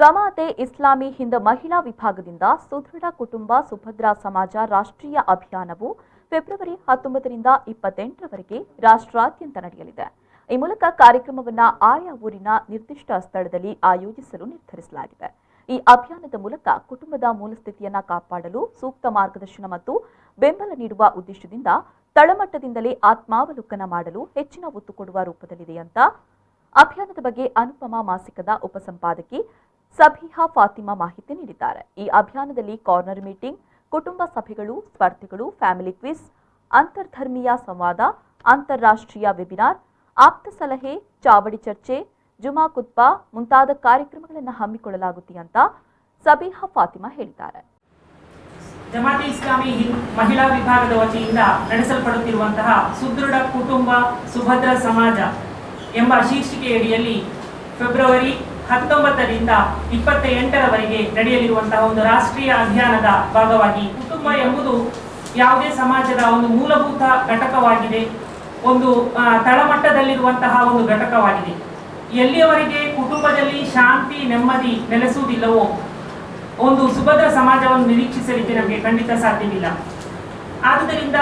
ಜಮಾತೆ ಇಸ್ಲಾಮಿ ಹಿಂದ್ ಮಹಿಳಾ ವಿಭಾಗದಿಂದ ಸುದೃಢ ಕುಟುಂಬ ಸುಭದ್ರ ಸಮಾಜ ರಾಷ್ಟ್ರೀಯ ಅಭಿಯಾನವು ಫೆಬ್ರವರಿ 19 ರಿಂದ 28ರವರೆಗೆ ರಾಷ್ಟ್ರಾದ್ಯಂತ ನಡೆಯಲಿದೆ. ಈ ಮೂಲಕ ಕಾರ್ಯಕ್ರಮವನ್ನು ಆಯಾ ಊರಿನ ನಿರ್ದಿಷ್ಟ ಸ್ಥಳದಲ್ಲಿ ಆಯೋಜಿಸಲು ನಿರ್ಧರಿಸಲಾಗಿದೆ. ಈ ಅಭಿಯಾನದ ಮೂಲಕ ಕುಟುಂಬದ ಮೂಲಸ್ಥಿತಿಯನ್ನು ಕಾಪಾಡಲು ಸೂಕ್ತ ಮಾರ್ಗದರ್ಶನ ಮತ್ತು ಬೆಂಬಲ ನೀಡುವ ಉದ್ದೇಶದಿಂದ ತಳಮಟ್ಟದಿಂದಲೇ ಆತ್ಮಾವಲೋಕನ ಮಾಡಲು ಹೆಚ್ಚಿನ ಒತ್ತು ಕೊಡುವ ರೂಪದಲ್ಲಿದೆ ಅಂತ ಅಭಿಯಾನದ ಬಗ್ಗೆ ಅನುಪಮ ಮಾಸಿಕದ ಉಪಸಂಪಾದಕಿ ಸಬಿಹಾ ಫಾತಿಮಾ ಮಾಹಿತಿ ನೀಡಿದ್ದಾರೆ. ಈ ಅಭಿಯಾನದಲ್ಲಿ ಕಾರ್ನರ್ ಮೀಟಿಂಗ್, ಕುಟುಂಬ ಸಭೆಗಳು, ಸ್ಪರ್ಧೆಗಳು, ಫ್ಯಾಮಿಲಿ ಕ್ವಿಜ್, ಅಂತರ್ಧರ್ಮೀಯ ಸಂವಾದ, ಅಂತಾರಾಷ್ಟ್ರೀಯ ವೆಬಿನಾರ್, ಆಪ್ತ ಸಲಹೆ, ಚಾವಡಿ ಚರ್ಚೆ, ಜುಮಾ ಕುತ್ಬಾ ಮುಂತಾದ ಕಾರ್ಯಕ್ರಮಗಳನ್ನು ಹಮ್ಮಿಕೊಳ್ಳಲಾಗುತ್ತದೆ ಅಂತ ಸಬಿಹಾ ಫಾತಿಮಾ ಹೇಳಿದ್ದಾರೆ. ಜಮಾತೆ ಇಸ್ಲಾಮಿ ಹಿಂದ್ ಮಹಿಳಾ ವಿಭಾಗದ ವತಿಯಿಂದ ನಡೆಸಲ್ಪಡುತ್ತಿರುವಂತಹ ಸುದೃಢ ಕುಟುಂಬ ಸುಭದ್ರ ಸಮಾಜ ಎಂಬ ಶೀರ್ಷಿಕೆಯಡಿಯಲ್ಲಿ ಫೆಬ್ರವರಿ 19 ರಿಂದ 28ರವರೆಗೆ ನಡೆಯಲಿರುವಂತಹ ಒಂದು ರಾಷ್ಟ್ರೀಯ ಅಭಿಯಾನದ ಭಾಗವಾಗಿ ಕುಟುಂಬ ಎಂಬುದು ಯಾವುದೇ ಸಮಾಜದ ಒಂದು ಮೂಲಭೂತ ಘಟಕವಾಗಿದೆ, ಒಂದು ತಳಮಟ್ಟದಲ್ಲಿರುವಂತಹ ಒಂದು ಘಟಕವಾಗಿದೆ. ಎಲ್ಲಿಯವರೆಗೆ ಕುಟುಂಬದಲ್ಲಿ ಶಾಂತಿ ನೆಮ್ಮದಿ ನೆಲೆಸುವುದಿಲ್ಲವೋ ಒಂದು ಸುಭದ್ರ ಸಮಾಜವನ್ನು ನಿರೀಕ್ಷಿಸಲಿಕ್ಕೆ ನಮಗೆ ಖಂಡಿತ ಸಾಧ್ಯವಿಲ್ಲ. ಆದುದರಿಂದ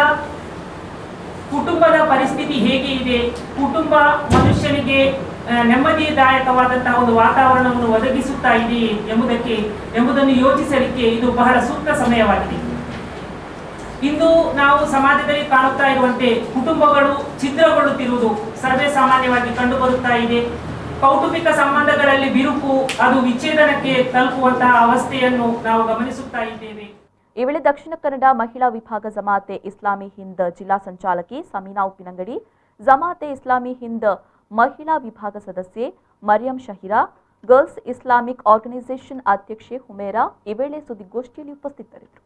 ಕುಟುಂಬದ ಪರಿಸ್ಥಿತಿ ಹೇಗೆ ಇದೆ, ಕುಟುಂಬ ಮನುಷ್ಯನಿಗೆ ನೆಮ್ಮದಿದಾಯಕವಾದಂತಹ ಒಂದು ವಾತಾವರಣವನ್ನು ಒದಗಿಸುತ್ತಾ ಇದೆಯೇ ಎಂಬುದನ್ನು ಯೋಚಿಸಲಿಕ್ಕೆ ಇದು ಬಹಳ ಸೂಕ್ತ ಸಮಯವಾಗಿದೆ. ಇಂದು ನಾವು ಸಮಾಜದಲ್ಲಿ ಕಾಣುತ್ತಾ ಇರುವಂತೆ ಕುಟುಂಬಗಳು ಛಿದ್ರಗೊಳ್ಳುತ್ತಿರುವುದು ಸರ್ವೇ ಸಾಮಾನ್ಯವಾಗಿ ಕಂಡುಬರುತ್ತಾ ಇದೆ. ಕೌಟುಂಬಿಕ ಸಂಬಂಧಗಳಲ್ಲಿ ಬಿರುಕು, ಅದು ವಿಚ್ಛೇದನಕ್ಕೆ ತಲುಪುವಂತಹ ಅವಸ್ಥೆಯನ್ನು ನಾವು ಗಮನಿಸುತ್ತಾ ಇದ್ದೇವೆ. ಈ ವೇಳೆ ದಕ್ಷಿಣ ಕನ್ನಡ ಮಹಿಳಾ ವಿಭಾಗ ಜಮಾತೆ ಇಸ್ಲಾಮಿ ಹಿಂದ್ ಜಿಲ್ಲಾ ಸಂಚಾಲಕಿ ಸಮೀನಾ ಉಪ್ಪಿನಂಗಡಿ, ಜಮಾತೆ ಇಸ್ಲಾಮಿ ಹಿಂದ್ ಮಹಿಳಾ ವಿಭಾಗ ಸದಸ್ಯೆ ಮರಿಯಂ ಶಹಿರಾ, ಗರ್ಲ್ಸ್ ಇಸ್ಲಾಮಿಕ್ ಆರ್ಗನೈಸೇಷನ್ ಅಧ್ಯಕ್ಷೆ ಹುಮೇರಾ ಈ ವೇಳೆ ಸುದ್ದಿಗೋಷ್ಠಿಯಲ್ಲಿ ಉಪಸ್ಥಿತರಿದ್ದರು.